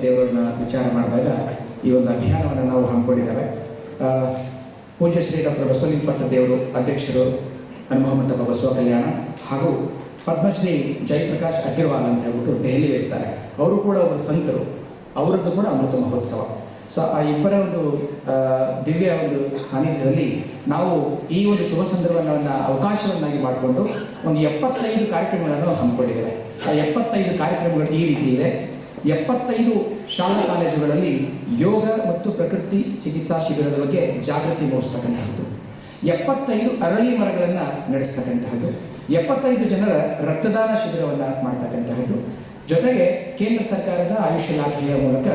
ದೇವರನ್ನ ವಿಚಾರ ಮಾಡಿದಾಗ ಈ ಒಂದು ಅಭಿಯಾನವನ್ನು ನಾವು ಹಮ್ಮಿಕೊಂಡಿದ್ದೇವೆ. ಪೂಜ್ಯ ಶ್ರೀ ಡಾಕ್ಟರ್ ಬಸವಲಿಂಗಪಟ್ಟ ದೇವರು ಅಧ್ಯಕ್ಷರು, ಹನುಮಮಂಟಪ ಬಸವ ಕಲ್ಯಾಣ, ಹಾಗೂ ಪದ್ಮಶ್ರೀ ಜಯಪ್ರಕಾಶ್ ಅಗ್ರವಾಲ್ ಅಂತ ಹೇಳ್ಬಿಟ್ಟು ದೆಹಲಿಯಲ್ಲಿ ಇರ್ತಾರೆ. ಅವರು ಕೂಡ ಒಬ್ಬರು ಸಂತರು, ಅವರದ್ದು ಕೂಡ ಅಮೃತ ಮಹೋತ್ಸವ. ಸೊ ಆ ಇಬ್ಬರ ಒಂದು ದಿವ್ಯ ಒಂದು ಸಾನ್ನಿಧ್ಯದಲ್ಲಿ ನಾವು ಈ ಒಂದು ಶುಭ ಸಂದರ್ಭವನ್ನು ಅವಕಾಶವನ್ನಾಗಿ ಮಾಡಿಕೊಂಡು ಒಂದು 75 ಕಾರ್ಯಕ್ರಮಗಳನ್ನು ಹಮ್ಮಿಕೊಂಡಿದ್ದೇವೆ. ಆ 75 ಕಾರ್ಯಕ್ರಮಗಳು ಈ ರೀತಿ ಇದೆ. 75 ಶಾಲಾ ಕಾಲೇಜುಗಳಲ್ಲಿ ಯೋಗ ಮತ್ತು ಪ್ರಕೃತಿ ಚಿಕಿತ್ಸಾ ಶಿಬಿರದ ಬಗ್ಗೆ ಜಾಗೃತಿ ಮೂಡಿಸ್ತಕ್ಕಂತಹದ್ದು, 75 ಅರಳಿ ಮರಗಳನ್ನು ನಡೆಸ್ತಕ್ಕಂತಹದ್ದು, 75 ಜನರ ರಕ್ತದಾನ ಶಿಬಿರವನ್ನು ಮಾಡ್ತಕ್ಕಂತಹದ್ದು, ಜೊತೆಗೆ ಕೇಂದ್ರ ಸರ್ಕಾರದ ಆಯುಷ್ ಇಲಾಖೆಯ ಮೂಲಕ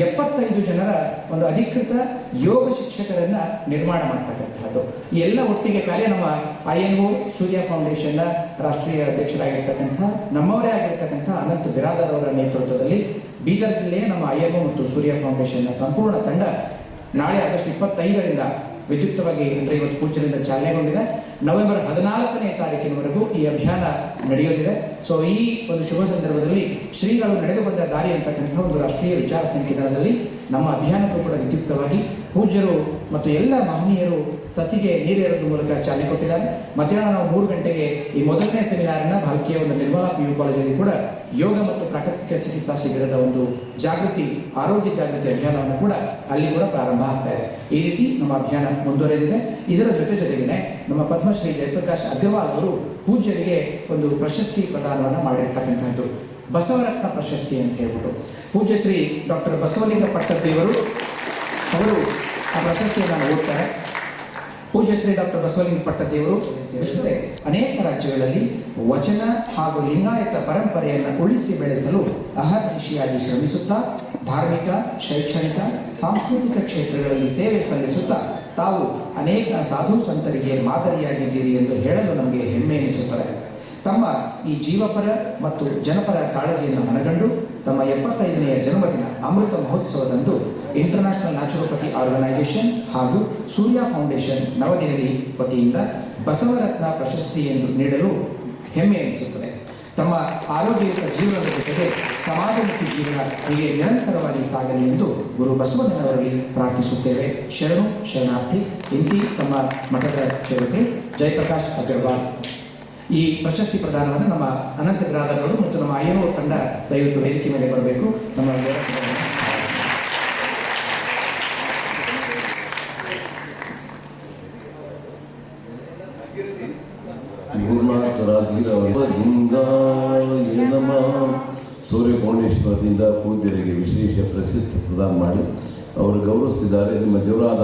75 ಜನರ ಒಂದು ಅಧಿಕೃತ ಯೋಗ ಶಿಕ್ಷಕರನ್ನು ನಿರ್ಮಾಣ ಮಾಡ್ತಕ್ಕಂತಹದ್ದು. ಈ ಎಲ್ಲ ಒಟ್ಟಿಗೆ ಕಾರ್ಯ ನಮ್ಮ INO ಸೂರ್ಯ ಫೌಂಡೇಶನ್ನ ರಾಷ್ಟ್ರೀಯ ಅಧ್ಯಕ್ಷರಾಗಿರ್ತಕ್ಕಂಥ ನಮ್ಮವರೇ ಆಗಿರ್ತಕ್ಕಂಥ ಅನಂತ್ ಬಿರಾದರ್ ಅವರ ನೇತೃತ್ವದಲ್ಲಿ ಬೀದರ್ ಜಿಲ್ಲೆಯ ನಮ್ಮ INO ಮತ್ತು ಸೂರ್ಯ ಫೌಂಡೇಶನ್ನ ಸಂಪೂರ್ಣ ತಂಡ ನಾಳೆ ಆಗಸ್ಟ್ 25ರಿಂದ ವಿದ್ಯುಕ್ತವಾಗಿ ಅಂದರೆ ಇವತ್ತು ಪೂಜೆಯಿಂದ ಚಾಲನೆಗೊಂಡಿದೆ. ನವೆಂಬರ್ 14ನೇ ತಾರೀಕಿನವರೆಗೂ ಈ ಅಭಿಯಾನ ನಡೆಯೋದಿದೆ. ಸೊ ಈ ಒಂದು ಶುಭ ಸಂದರ್ಭದಲ್ಲಿ ಶ್ರೀಗಳು ನಡೆದು ಬಂದ ದಾರಿ ಅಂತಕ್ಕಂಥ ಒಂದು ರಾಷ್ಟ್ರೀಯ ವಿಚಾರ ಸಂಕಿರಣದಲ್ಲಿ ನಮ್ಮ ಅಭಿಯಾನಕ್ಕೂ ಕೂಡ ವಿದ್ಯುಕ್ತವಾಗಿ ಪೂಜ್ಯರು ಮತ್ತು ಎಲ್ಲ ಮಹನೀಯರು ಸಸಿಗೆ ನೀರೇರೋದ್ರ ಮೂಲಕ ಚಾಲನೆ ಕೊಟ್ಟಿದ್ದಾರೆ. ಮಧ್ಯಾಹ್ನ ನಾವು 3 ಗಂಟೆಗೆ ಈ ಮೊದಲನೇ ಸೆಮಿನಾರ್ನ ಭಾಲ್ಕಿಯ ಒಂದು ನಿರ್ಮಲಾ PU ಕಾಲೇಜಲ್ಲಿ ಕೂಡ ಯೋಗ ಮತ್ತು ಪ್ರಾಕೃತಿಕ ಚಿಕಿತ್ಸಾ ಶಿಬಿರದ ಒಂದು ಆರೋಗ್ಯ ಜಾಗೃತಿ ಅಭಿಯಾನವನ್ನು ಕೂಡ ಅಲ್ಲಿ ಕೂಡ ಪ್ರಾರಂಭ ಆಗ್ತಾ ಇದೆ. ಈ ರೀತಿ ನಮ್ಮ ಅಭಿಯಾನ ಮುಂದುವರೆದಿದೆ. ಇದರ ಜೊತೆಗೇನೆ ನಮ್ಮ ಪದ್ಮಶ್ರೀ ಜಯಪ್ರಕಾಶ್ ಅಗ್ರವಾಲ್ ಅವರು ಪೂಜ್ಯರಿಗೆ ಒಂದು ಪ್ರಶಸ್ತಿ ಪ್ರದಾನವನ್ನು ಮಾಡಿರ್ತಕ್ಕಂಥದ್ದು, ಬಸವರತ್ನ ಪ್ರಶಸ್ತಿ ಅಂತ ಹೇಳ್ಬಿಟ್ಟು ಪೂಜ್ಯ ಶ್ರೀ ಡಾಕ್ಟರ್ ಬಸವಲಿಂಗಪಟ್ಟ ದೇವರು ಅವರು ಆ ಪ್ರಶಸ್ತಿಯನ್ನು ಓದ್ತಾರೆ. ಪೂಜ್ಯ ಶ್ರೀ ಡಾಕ್ಟರ್ ಬಸವಲಿಂಗಪಟ್ಟ ದೇವರು ಅನೇಕ ರಾಜ್ಯಗಳಲ್ಲಿ ವಚನ ಹಾಗೂ ಲಿಂಗಾಯತ ಪರಂಪರೆಯನ್ನು ಉಳಿಸಿ ಬೆಳೆಸಲು ಅಹರ್ನಿಶಿಯಾಗಿ ಶ್ರಮಿಸುತ್ತಾ ಧಾರ್ಮಿಕ, ಶೈಕ್ಷಣಿಕ, ಸಾಂಸ್ಕೃತಿಕ ಕ್ಷೇತ್ರಗಳಲ್ಲಿ ಸೇವೆ ಸಲ್ಲಿಸುತ್ತಾ ತಾವು ಅನೇಕ ಸಾಧು ಸಂತರಿಗೆ ಮಾದರಿಯಾಗಿದ್ದೀರಿ ಎಂದು ಹೇಳಲು ನಮಗೆ ಹೆಮ್ಮೆ ಎನಿಸುತ್ತದೆ. ತಮ್ಮ ಈ ಜೀವಪರ ಮತ್ತು ಜನಪರ ಕಾಳಜಿಯನ್ನು ಮನಗಂಡು ತಮ್ಮ 75ನೆಯ ಜನ್ಮದಿನ ಅಮೃತ ಮಹೋತ್ಸವದಂದು ಇಂಟರ್ನ್ಯಾಷನಲ್ ನ್ಯಾಚುರೋಪತಿ ಆರ್ಗನೈಸೇಷನ್ ಹಾಗೂ ಸೂರ್ಯ ಫೌಂಡೇಶನ್ ನವದೆಹಲಿ ವತಿಯಿಂದ ಬಸವರತ್ನ ಪ್ರಶಸ್ತಿ ಎಂದು ನೀಡಲು ಹೆಮ್ಮೆ ಎನಿಸುತ್ತದೆ. ತಮ್ಮ ಆರೋಗ್ಯಯುತ ಜೀವನದ ಜೊತೆಗೆ ಸಮಾಜಮುಖಿ ಜೀವನ ಹೀಗೆ ನಿರಂತರವಾಗಿ ಸಾಗಲಿ ಎಂದು ಗುರು ಬಸವಣ್ಣನವರಲ್ಲಿ ಪ್ರಾರ್ಥಿಸುತ್ತೇವೆ. ಶರಣು ಶರಣಾರ್ಥಿ. ಇಂತಿ ತಮ್ಮ ಮಠದ ಸೇವಕರು ಜಯಪ್ರಕಾಶ್ ಅಗ್ರವಾಲ್. ಈ ಪ್ರಶಸ್ತಿ ಪ್ರದಾನವನ್ನು ನಮ್ಮ ಅನಂತ ಬಿರಾದರ್ ಅವರು ಮತ್ತು ನಮ್ಮ INO ತಂಡ ದಯವಿಟ್ಟು ವೇದಿಕೆ ಮೇಲೆ ಬರಬೇಕು. ನಮ್ಮ ಗುರುನಾಥ ರಾಜಗಿರ ಸೂರ್ಯ ಫೌಂಡೇಶನ್ ವತಿಯಿಂದ ಪೂಜ್ಯರಿಗೆ ವಿಶೇಷ ಪ್ರಶಸ್ತಿ ಪ್ರದಾನ ಮಾಡಿ ಅವರು ಗೌರವಿಸಿದ್ದಾರೆ. ನಿಮ್ಮ ಜೋರಾದ